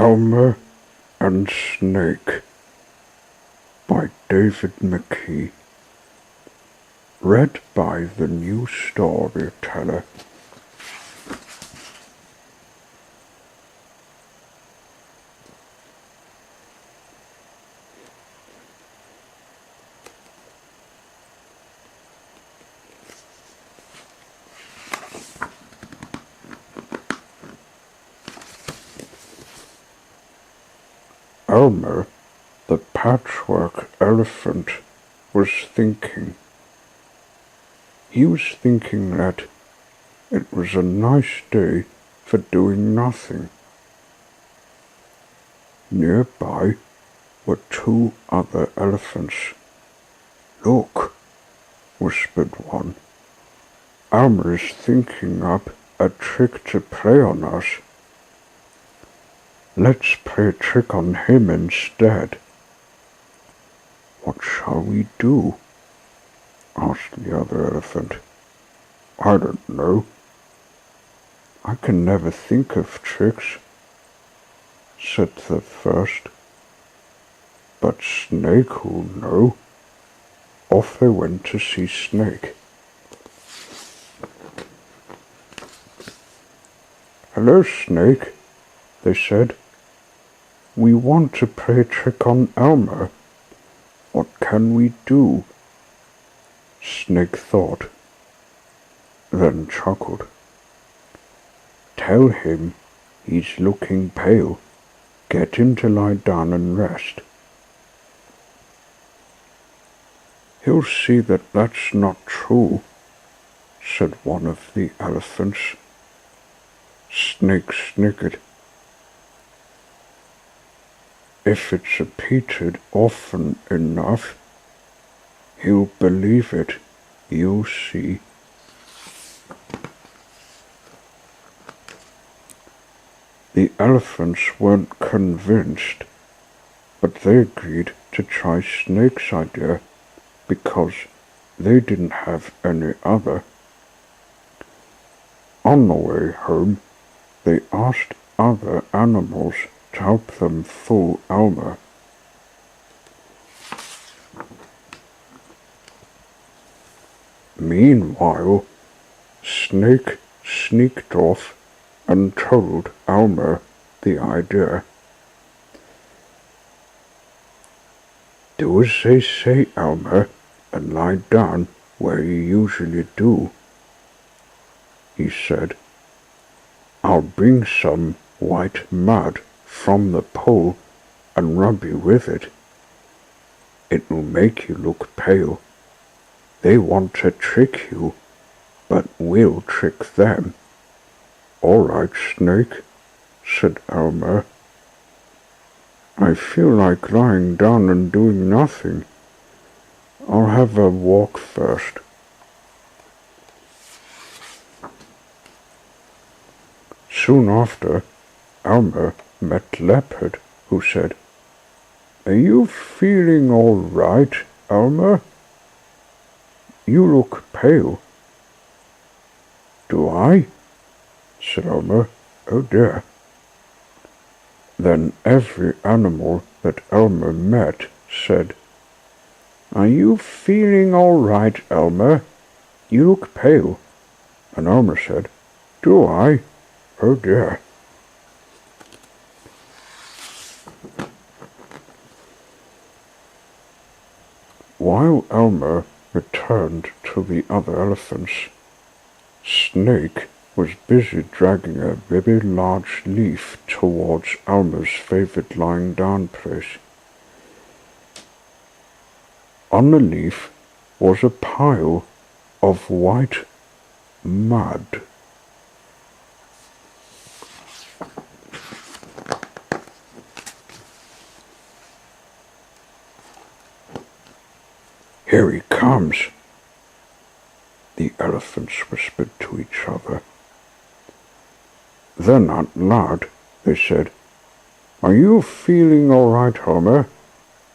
Elmer and Snake by David McKee. Read by the New Storyteller. Elmer, the patchwork elephant, was thinking. He was thinking that it was a nice day for doing nothing. Nearby were two other elephants. "Look," whispered one. "Elmer is thinking up a trick to play on us. Let's play a trick on him instead." "What shall we do?" asked the other elephant. "I don't know. I can never think of tricks," said the first. "But Snake will know." Off they went to see Snake. "Hello, Snake," they said. "We want to play a trick on Elmer. What can we do?" Snake thought, then chuckled. "Tell him he's looking pale. Get him to lie down and rest. He'll see that that's not true," said one of the elephants. Snake snickered. "If it's repeated often enough, he'll believe it. You'll see." The elephants weren't convinced, but they agreed to try Snake's idea because they didn't have any other. On the way home, they asked other animals to help them fool Elmer. Meanwhile, Snake sneaked off and told Elmer the idea. "Do as they say, Elmer, and lie down where you usually do," he said. "I'll bring some white mud from the pool and rub you with it. It will make you look pale. They want to trick you, but we'll trick them." "All right, Snake," said Elmer. "I feel like lying down and doing nothing. I'll have a walk first." Soon after, Elmer met Leopard, who said, "Are you feeling all right, Elmer? You look pale." "Do I?" said Elmer. "Oh dear." Then every animal that Elmer met said, "Are you feeling all right, Elmer? You look pale." And Elmer said, "Do I? Oh dear." While Elmer returned to the other elephants, Snake was busy dragging a very large leaf towards Elmer's favorite lying down place. On the leaf was a pile of white mud. "Here he comes," the elephants whispered to each other. Then out loud they said, "Are you feeling all right, Elmer?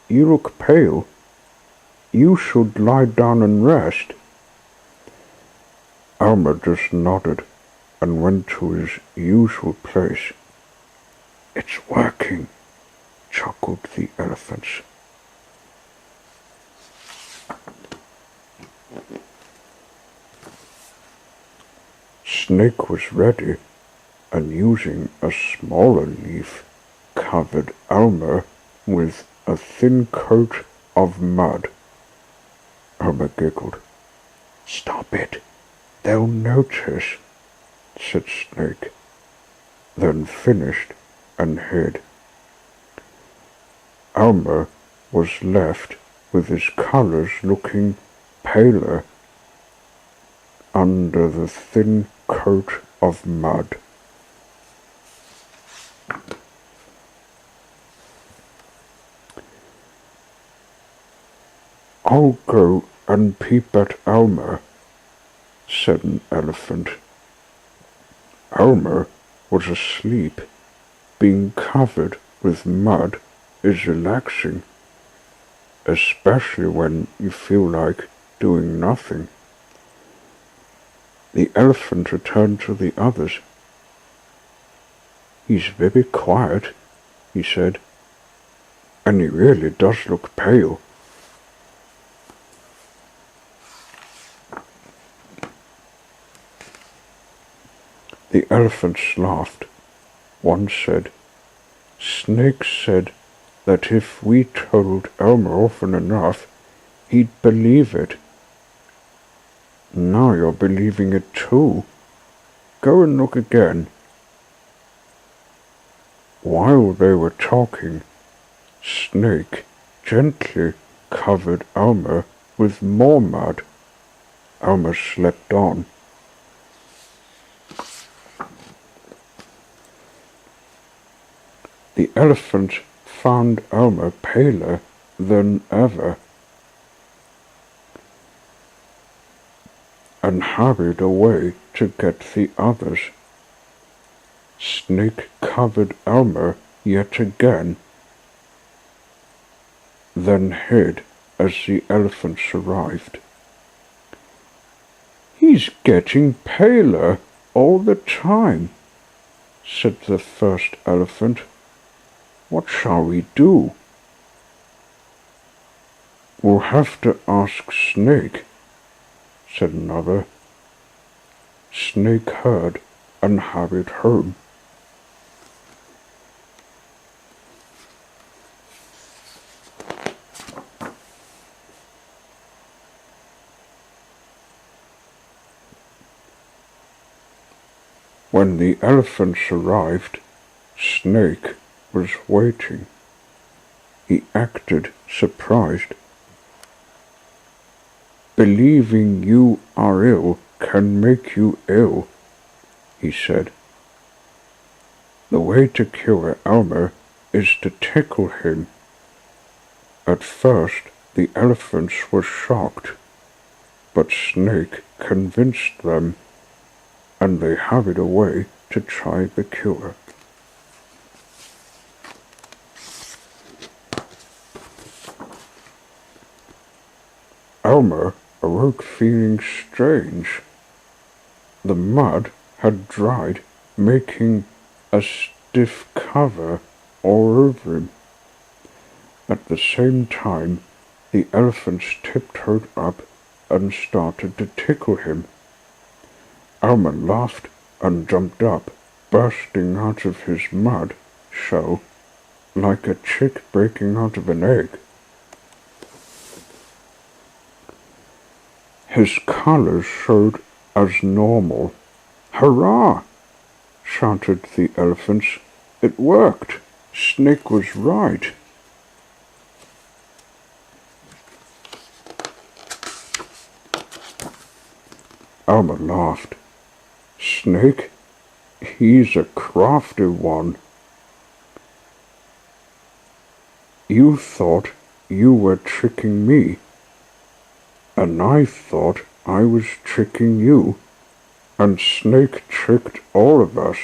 You look pale. You should lie down and rest." Elmer just nodded and went to his usual place. It's working, chuckled the elephants. Snake was ready, and using a smaller leaf, covered Elmer with a thin coat of mud. Elmer giggled. Stop it, they'll notice, said Snake, then finished and hid. Elmer was left with his colours looking paler under the thin coat of mud. I'll go and peep at Elmer, said an elephant. Elmer was asleep. Being covered with mud is relaxing, especially when you feel like doing nothing. The elephant returned to the others. He's very quiet, he said, and he really does look pale. The elephants laughed. One said, Snake said that if we told Elmer often enough, he'd believe it. Now you're believing it too. Go and look again. While they were talking, Snake gently covered Elmer with more mud. Elmer slept on. The elephant found Elmer paler than ever and hurried away to get the others. Snake covered Elmer yet again, then hid as the elephants arrived. He's getting paler all the time, said the first elephant. What shall we do? We'll have to ask Snake, said another. Snake heard and hurried home. When the elephants arrived, Snake was waiting. He acted surprised. Believing you are ill can make you ill, he said. The way to cure Elmer is to tickle him. At first, the elephants were shocked, but Snake convinced them, and they hurried away to try the cure. Elmer awoke feeling strange. The mud had dried, making a stiff cover all over him. At the same time, the elephants tiptoed up and started to tickle him. Elmer laughed and jumped up, bursting out of his mud shell like a chick breaking out of an egg. His colours showed as normal. Hurrah! Shouted the elephants. It worked. Snake was right. Elmer laughed. Snake? He's a crafty one. You thought you were tricking me, and I thought I was tricking you, and Snake tricked all of us.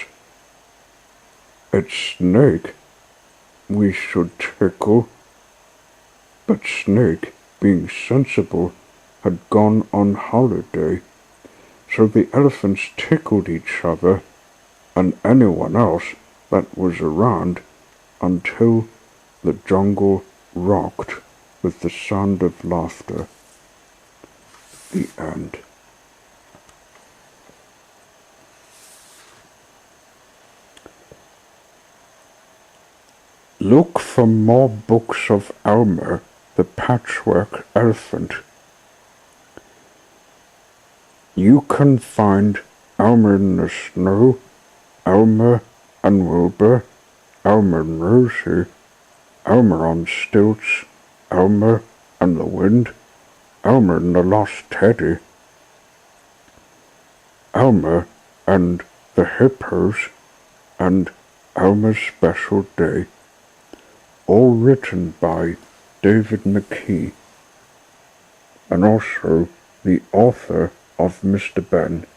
It's Snake we should tickle. But Snake, being sensible, had gone on holiday, so the elephants tickled each other and anyone else that was around until the jungle rocked with the sound of laughter. The end. Look for more books of Elmer the Patchwork Elephant. You can find Elmer in the Snow, Elmer and Wilbur, Elmer and Rosie, Elmer on Stilts, Elmer and the Wind, Elmer and the Lost Teddy, Elmer and the Hippos, and Elmer's Special Day, all written by David McKee, and also the author of Mr. Ben.